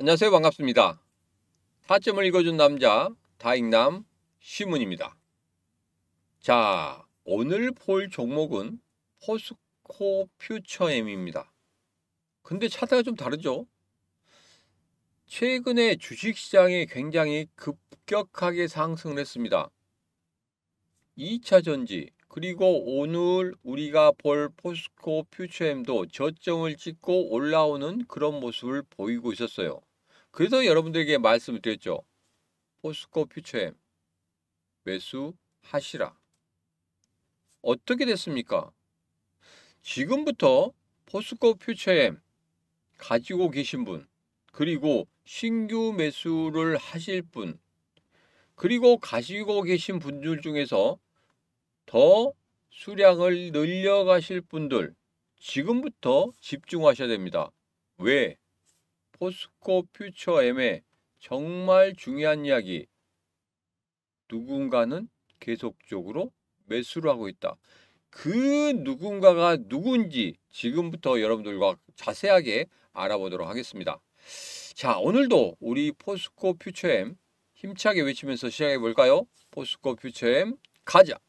안녕하세요. 반갑습니다. 타점을 읽어준 남자 다익남 시문입니다. 자, 오늘 볼 종목은 포스코 퓨처엠입니다. 근데 차트가 좀 다르죠? 최근에 주식시장이 굉장히 급격하게 상승을 했습니다. 2차 전지 그리고 오늘 우리가 볼 포스코 퓨처엠도 저점을 찍고 올라오는 그런 모습을 보이고 있었어요. 그래서 여러분들에게 말씀을 드렸죠. 포스코 퓨처엠 매수하시라. 어떻게 됐습니까? 지금부터 포스코 퓨처엠 가지고 계신 분, 그리고 신규 매수를 하실 분, 그리고 가지고 계신 분들 중에서 더 수량을 늘려가실 분들, 지금부터 집중하셔야 됩니다. 왜? 포스코 퓨처엠의 정말 중요한 이야기, 누군가는 계속적으로 매수를 하고 있다. 그 누군가가 누군지 지금부터 여러분들과 자세하게 알아보도록 하겠습니다. 자, 오늘도 우리 포스코 퓨처엠 힘차게 외치면서 시작해 볼까요? 포스코 퓨처엠 가자!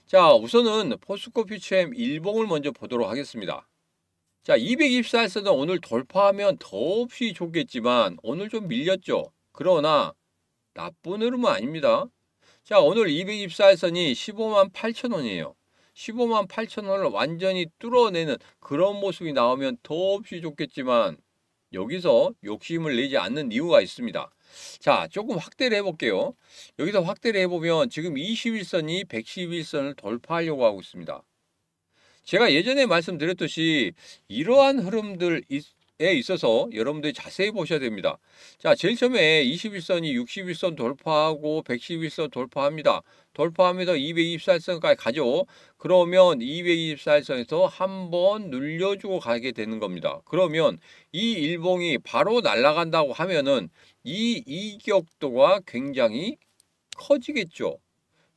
자, 우선은 포스코 퓨처엠 일봉을 먼저 보도록 하겠습니다. 자, 224일선은 오늘 돌파하면 더없이 좋겠지만 오늘 좀 밀렸죠. 그러나 나쁜 흐름은 아닙니다. 자, 오늘 224일선이 15만 8천 원이에요. 15만 8천 원을 완전히 뚫어내는 그런 모습이 나오면 더없이 좋겠지만 여기서 욕심을 내지 않는 이유가 있습니다. 자, 조금 확대를 해볼게요. 여기서 확대를 해보면 지금 21선이 111선을 돌파하려고 하고 있습니다. 제가 예전에 말씀드렸듯이 이러한 흐름들에 있어서 여러분들이 자세히 보셔야 됩니다. 자, 제일 처음에 21선이 61선 돌파하고 111선 돌파합니다. 돌파하면서 224선까지 가죠. 그러면 224선에서 한번 눌려주고 가게 되는 겁니다. 그러면 이 일봉이 바로 날아간다고 하면은 이 이격도가 굉장히 커지겠죠.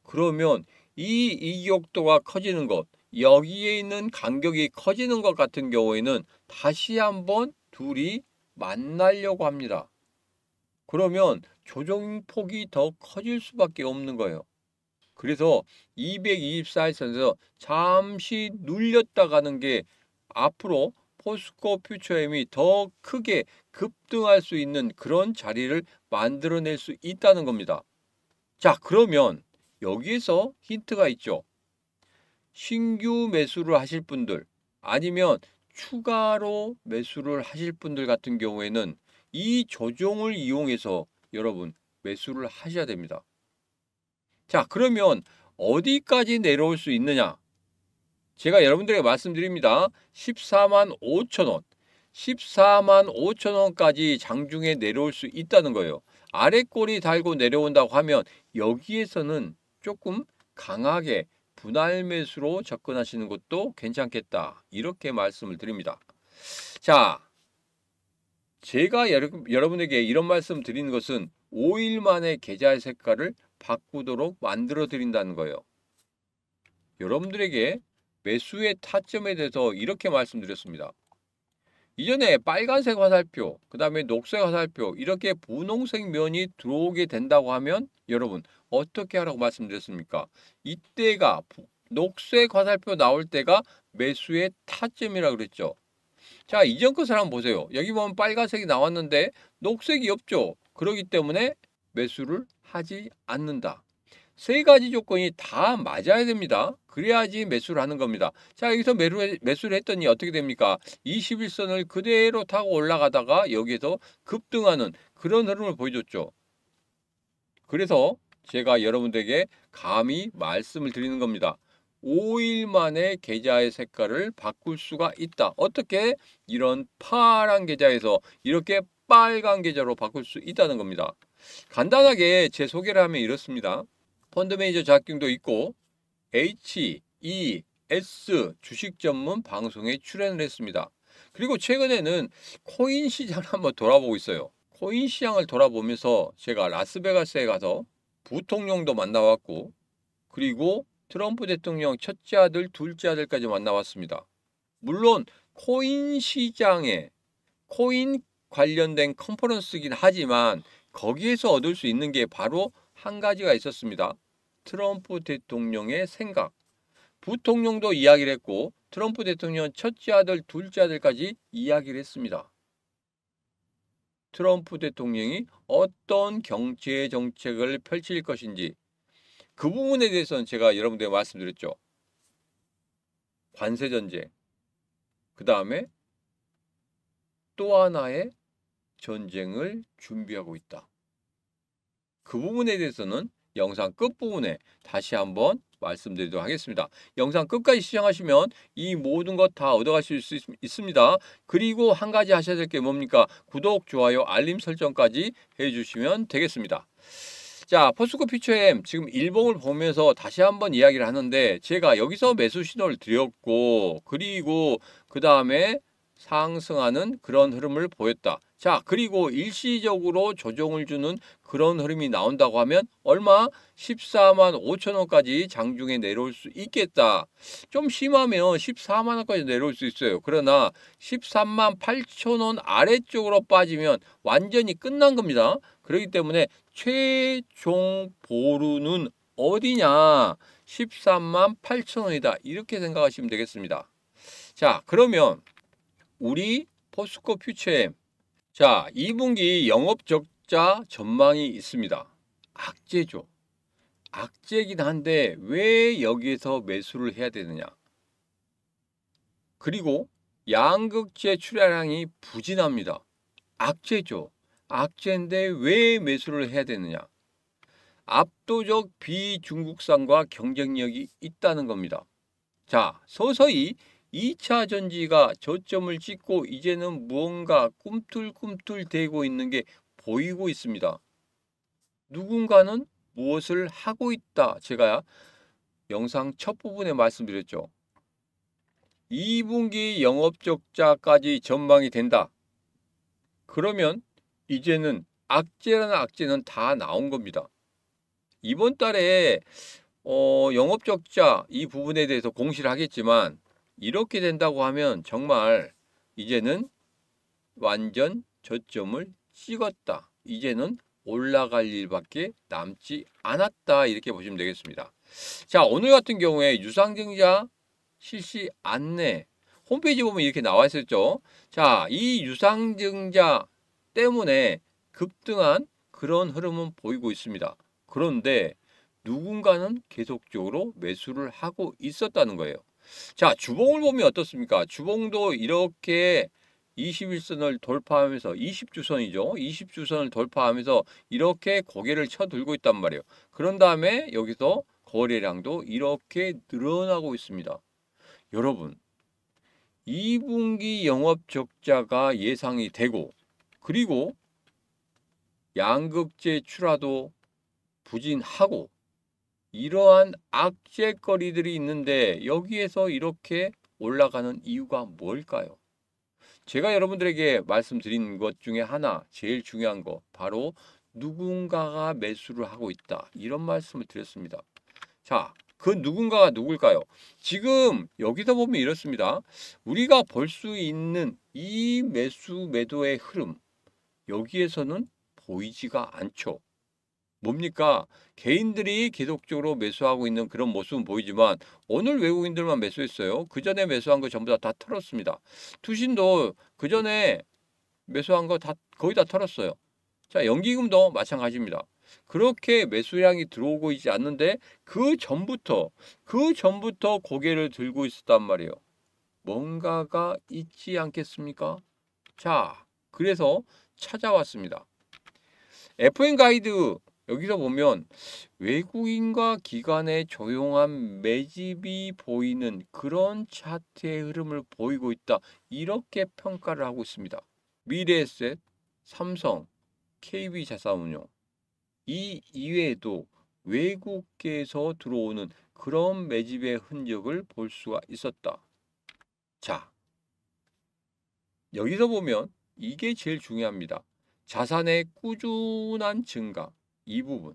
그러면 이 이격도가 커지는 것, 여기에 있는 간격이 커지는 것 같은 경우에는 다시 한번 둘이 만나려고 합니다. 그러면 조정폭이 더 커질 수밖에 없는 거예요. 그래서 224일선에서 잠시 눌렸다 가는 게 앞으로 포스코 퓨처엠이 더 크게 급등할 수 있는 그런 자리를 만들어낼 수 있다는 겁니다. 자, 그러면 여기에서 힌트가 있죠. 신규 매수를 하실 분들 아니면 추가로 매수를 하실 분들 같은 경우에는 이 조정을 이용해서 여러분 매수를 하셔야 됩니다. 자, 그러면 어디까지 내려올 수 있느냐? 제가 여러분들에게 말씀드립니다. 14만 5천 원, 14만 5천 원까지 장중에 내려올 수 있다는 거예요. 아래 꼬리 달고 내려온다고 하면 여기에서는 조금 강하게 분할 매수로 접근하시는 것도 괜찮겠다. 이렇게 말씀을 드립니다. 자, 제가 여러분에게 이런 말씀 드리는 것은 5일 만에 계좌의 색깔을 바꾸도록 만들어 드린다는 거예요. 여러분들에게 매수의 타점에 대해서 이렇게 말씀드렸습니다. 이전에 빨간색 화살표, 그 다음에 녹색 화살표, 이렇게 분홍색 면이 들어오게 된다고 하면 여러분 어떻게 하라고 말씀드렸습니까? 이때가 녹색 화살표 나올 때가 매수의 타점이라고 그랬죠. 자, 이전 것을 한번 보세요. 여기 보면 빨간색이 나왔는데 녹색이 없죠. 그렇기 때문에 매수를 하지 않는다. 세 가지 조건이 다 맞아야 됩니다. 그래야지 매수를 하는 겁니다. 자, 여기서 매수를 했더니 어떻게 됩니까? 21선을 그대로 타고 올라가다가 여기에서 급등하는 그런 흐름을 보여줬죠. 그래서 제가 여러분들에게 감히 말씀을 드리는 겁니다. 5일 만에 계좌의 색깔을 바꿀 수가 있다. 어떻게? 이런 파란 계좌에서 이렇게 빨간 계좌로 바꿀 수 있다는 겁니다. 간단하게 제 소개를 하면 이렇습니다. 펀드 매니저 자격증도 있고 HES 주식 전문 방송에 출연을 했습니다. 그리고 최근에는 코인 시장을 한번 돌아보고 있어요. 코인 시장을 돌아보면서 제가 라스베가스에 가서 부통령도 만나왔고, 그리고 트럼프 대통령 첫째 아들, 둘째 아들까지 만나왔습니다. 물론 코인 시장에 코인 관련된 컨퍼런스이긴 하지만 거기에서 얻을 수 있는 게 바로 한 가지가 있었습니다. 트럼프 대통령의 생각. 부통령도 이야기를 했고 트럼프 대통령 첫째 아들, 둘째 아들까지 이야기를 했습니다. 트럼프 대통령이 어떤 경제 정책을 펼칠 것인지 그 부분에 대해서는 제가 여러분들에게 말씀드렸죠. 관세 전쟁, 그 다음에 또 하나의 전쟁을 준비하고 있다. 그 부분에 대해서는 영상 끝부분에 다시 한번 말씀드리도록 하겠습니다. 영상 끝까지 시청하시면 이 모든 것 다 얻어가실 수 있습니다. 그리고 한 가지 하셔야 될 게 뭡니까? 구독, 좋아요, 알림 설정까지 해주시면 되겠습니다. 자, 포스코 퓨처엠 지금 일봉을 보면서 다시 한번 이야기를 하는데 제가 여기서 매수 신호를 드렸고 그리고 그 다음에 상승하는 그런 흐름을 보였다. 자, 그리고 일시적으로 조정을 주는 그런 흐름이 나온다고 하면 얼마? 14만 5천 원까지 장중에 내려올 수 있겠다. 좀 심하면 14만 원까지 내려올 수 있어요. 그러나 13만 8천 원 아래쪽으로 빠지면 완전히 끝난 겁니다. 그렇기 때문에 최종 보루는 어디냐? 13만 8천 원이다. 이렇게 생각하시면 되겠습니다. 자, 그러면 우리 포스코 퓨처엠, 자, 2분기 영업 적자 전망이 있습니다. 악재죠. 악재이긴 한데 왜 여기에서 매수를 해야 되느냐? 그리고 양극재 출하량이 부진합니다. 악재죠. 악재인데 왜 매수를 해야 되느냐? 압도적 비중국산과 경쟁력이 있다는 겁니다. 자, 서서히 2차 전지가 저점을 찍고 이제는 무언가 꿈틀꿈틀대고 있는 게 보이고 있습니다. 누군가는 무엇을 하고 있다. 제가 영상 첫 부분에 말씀드렸죠. 2분기 영업적자까지 전망이 된다. 그러면 이제는 악재라는 악재는 다 나온 겁니다. 이번 달에 영업적자 이 부분에 대해서 공시를 하겠지만 이렇게 된다고 하면 정말 이제는 완전 저점을 찍었다. 이제는 올라갈 일밖에 남지 않았다. 이렇게 보시면 되겠습니다. 자, 오늘 같은 경우에 유상증자 실시 안내 홈페이지 보면 이렇게 나와 있었죠. 자, 이 유상증자 때문에 급등한 그런 흐름은 보이고 있습니다. 그런데 누군가는 계속적으로 매수를 하고 있었다는 거예요. 자, 주봉을 보면 어떻습니까? 주봉도 이렇게 21선을 돌파하면서 20주선이죠. 20주선을 돌파하면서 이렇게 고개를 쳐들고 있단 말이에요. 그런 다음에 여기서 거래량도 이렇게 늘어나고 있습니다. 여러분, 2분기 영업 적자가 예상이 되고 그리고 양극재 출하도 부진하고 이러한 악재거리들이 있는데 여기에서 이렇게 올라가는 이유가 뭘까요? 제가 여러분들에게 말씀드린 것 중에 하나, 제일 중요한 거 바로 누군가가 매수를 하고 있다. 이런 말씀을 드렸습니다. 자, 그 누군가가 누굴까요? 지금 여기서 보면 이렇습니다. 우리가 볼 수 있는 이 매수 매도의 흐름 여기에서는 보이지가 않죠. 뭡니까? 개인들이 계속적으로 매수하고 있는 그런 모습은 보이지만 오늘 외국인들만 매수했어요. 그 전에 매수한 거 전부 다 털었습니다. 투신도 그 전에 매수한 거 다 거의 다 털었어요. 자, 연기금도 마찬가지입니다. 그렇게 매수량이 들어오고 있지 않는데 그 전부터 고개를 들고 있었단 말이에요. 뭔가가 있지 않겠습니까? 자, 그래서 찾아왔습니다. FN 가이드 여기서 보면 외국인과 기관의 조용한 매집이 보이는 그런 차트의 흐름을 보이고 있다. 이렇게 평가를 하고 있습니다. 미래에셋, 삼성, KB자산운용 이 이외에도 외국계에서 들어오는 그런 매집의 흔적을 볼 수가 있었다. 자, 여기서 보면 이게 제일 중요합니다. 자산의 꾸준한 증가 이 부분.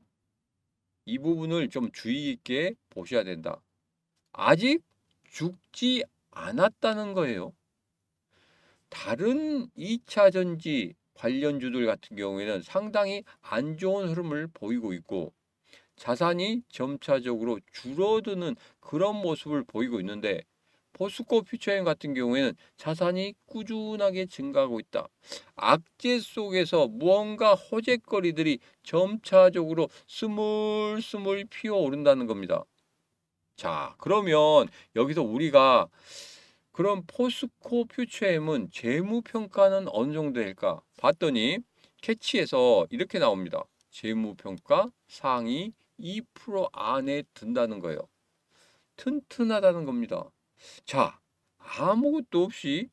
이 부분을 좀 주의 있게 보셔야 된다. 아직 죽지 않았다는 거예요. 다른 2차 전지 관련주들 같은 경우에는 상당히 안 좋은 흐름을 보이고 있고 자산이 점차적으로 줄어드는 그런 모습을 보이고 있는데 포스코 퓨처엠 같은 경우에는 자산이 꾸준하게 증가하고 있다. 악재 속에서 무언가 호재거리들이 점차적으로 스물스물 피어오른다는 겁니다. 자, 그러면 여기서 우리가 그럼 포스코 퓨처엠은 재무평가는 어느 정도 될까? 봤더니 캐치에서 이렇게 나옵니다. 재무평가 상위 2% 안에 든다는 거예요. 튼튼하다는 겁니다. 자, 아무것도 없이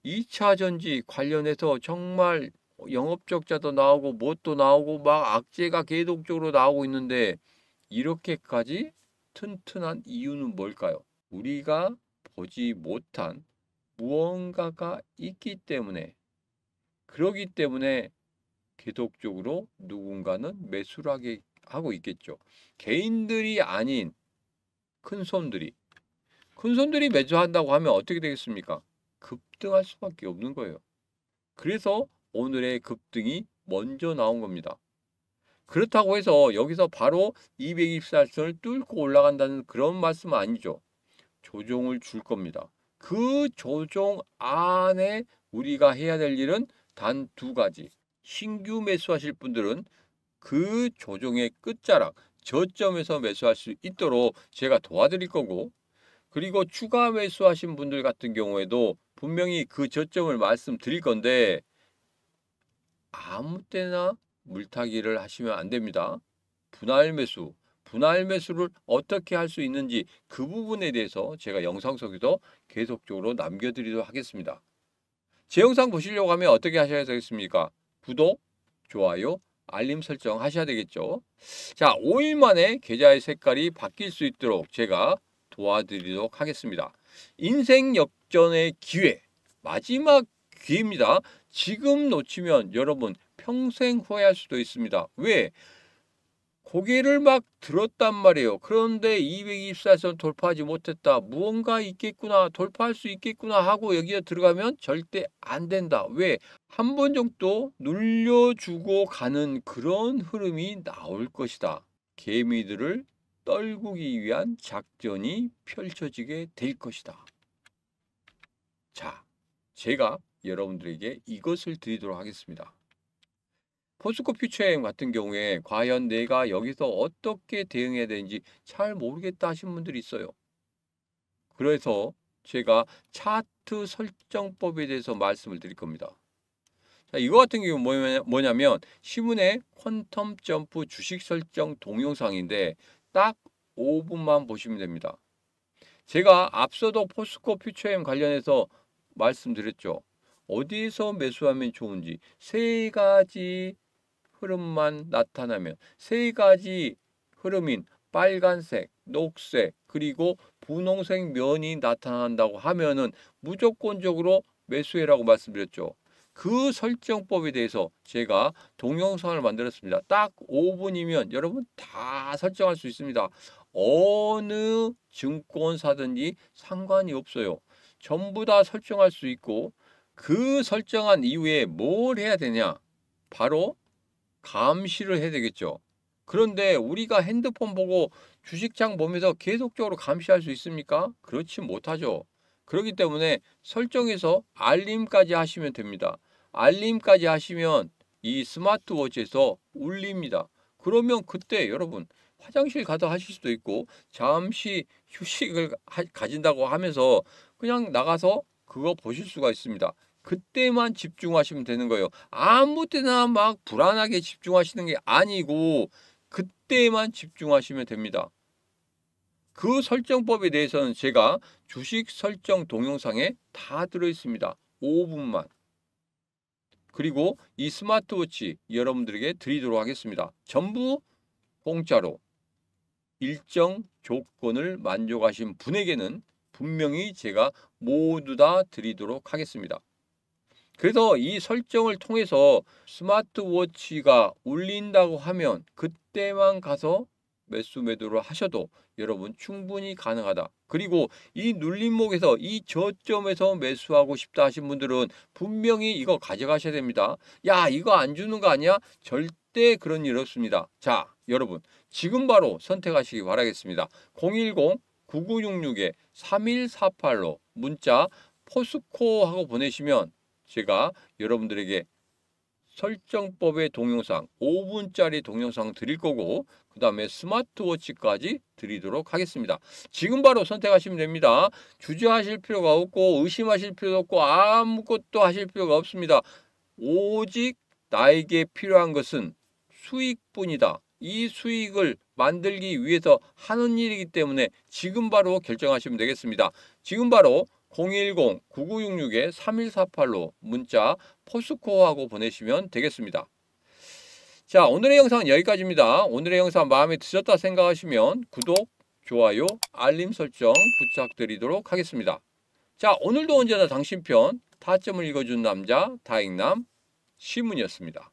2차 전지 관련해서 정말 영업적자도 나오고 뭣도 나오고 막 악재가 계속적으로 나오고 있는데 이렇게까지 튼튼한 이유는 뭘까요? 우리가 보지 못한 무언가가 있기 때문에 그러기 때문에 계속적으로 누군가는 매수를 하고 있겠죠. 개인들이 아닌 큰손들이 매수한다고 하면 어떻게 되겠습니까? 급등할 수밖에 없는 거예요. 그래서 오늘의 급등이 먼저 나온 겁니다. 그렇다고 해서 여기서 바로 224선을 뚫고 올라간다는 그런 말씀은 아니죠. 조정을 줄 겁니다. 그 조정 안에 우리가 해야 될 일은 단 두 가지. 신규 매수하실 분들은 그 조정의 끝자락, 저점에서 매수할 수 있도록 제가 도와드릴 거고, 그리고 추가 매수하신 분들 같은 경우에도 분명히 그 저점을 말씀드릴 건데 아무 때나 물타기를 하시면 안 됩니다. 분할 매수를 어떻게 할 수 있는지 그 부분에 대해서 제가 영상 속에서 계속적으로 남겨드리도록 하겠습니다. 제 영상 보시려고 하면 어떻게 하셔야 되겠습니까? 구독, 좋아요, 알림 설정 하셔야 되겠죠. 자, 5일 만에 계좌의 색깔이 바뀔 수 있도록 제가 도와드리도록 하겠습니다. 인생 역전의 기회, 마지막 기회입니다. 지금 놓치면 여러분 평생 후회할 수도 있습니다. 왜? 고개를 막 들었단 말이에요. 그런데 224선 돌파하지 못했다. 무언가 있겠구나. 돌파할 수 있겠구나 하고 여기에 들어가면 절대 안 된다. 왜? 한 번 정도 눌려주고 가는 그런 흐름이 나올 것이다. 개미들을 떨구기 위한 작전이 펼쳐지게 될 것이다. 자, 제가 여러분들에게 이것을 드리도록 하겠습니다. 포스코 퓨처엠 같은 경우에 과연 내가 여기서 어떻게 대응해야 되는지 잘 모르겠다 하신 분들이 있어요. 그래서 제가 차트 설정법에 대해서 말씀을 드릴 겁니다. 자, 이거 같은 경우는 뭐냐면 신문의 퀀텀 점프 주식 설정 동영상인데 딱 5분만 보시면 됩니다. 제가 앞서도 포스코 퓨처엠 관련해서 말씀드렸죠. 어디에서 매수하면 좋은지 세 가지 흐름만 나타나면 세 가지 흐름인 빨간색, 녹색, 그리고 분홍색 면이 나타난다고 하면은 무조건적으로 매수해라고 말씀드렸죠. 그 설정법에 대해서 제가 동영상을 만들었습니다. 딱 5분이면 여러분 다 설정할 수 있습니다. 어느 증권사든지 상관이 없어요. 전부 다 설정할 수 있고 그 설정한 이후에 뭘 해야 되냐? 바로 감시를 해야 되겠죠. 그런데 우리가 핸드폰 보고 주식창 보면서 계속적으로 감시할 수 있습니까? 그렇지 못하죠. 그렇기 때문에 설정해서 알림까지 하시면 됩니다. 알림까지 하시면 이 스마트워치에서 울립니다. 그러면 그때 여러분 화장실 가다 하실 수도 있고 잠시 휴식을 가진다고 하면서 그냥 나가서 그거 보실 수가 있습니다. 그때만 집중하시면 되는 거예요. 아무 때나 막 불안하게 집중하시는 게 아니고 그때만 집중하시면 됩니다. 그 설정법에 대해서는 제가 주식 설정 동영상에 다 들어있습니다. 5분만. 그리고 이 스마트워치 여러분들에게 드리도록 하겠습니다. 전부 공짜로 일정 조건을 만족하신 분에게는 분명히 제가 모두 다 드리도록 하겠습니다. 그래서 이 설정을 통해서 스마트워치가 울린다고 하면 그때만 가서 매수 매도를 하셔도 여러분 충분히 가능하다. 그리고 이 눌림목에서 이 저점에서 매수하고 싶다 하신 분들은 분명히 이거 가져가셔야 됩니다. 야, 이거 안 주는 거 아니야? 절대 그런 일 없습니다. 자, 여러분 지금 바로 선택하시기 바라겠습니다. 010-9966-3148로 문자 포스코 하고 보내시면 제가 여러분들에게 설정법의 동영상 5분짜리 동영상 드릴 거고 그 다음에 스마트워치까지 드리도록 하겠습니다. 지금 바로 선택하시면 됩니다. 주저하실 필요가 없고 의심하실 필요도 없고 아무것도 하실 필요가 없습니다. 오직 나에게 필요한 것은 수익뿐이다. 이 수익을 만들기 위해서 하는 일이기 때문에 지금 바로 결정하시면 되겠습니다. 지금 바로 010-9966-3148로 문자 포스코하고 보내시면 되겠습니다. 자, 오늘의 영상은 여기까지입니다. 오늘의 영상 마음에 드셨다 생각하시면 구독, 좋아요, 알림 설정 부탁드리도록 하겠습니다. 자, 오늘도 언제나 당신 편 타점을 읽어준 남자 다익남 시문이었습니다.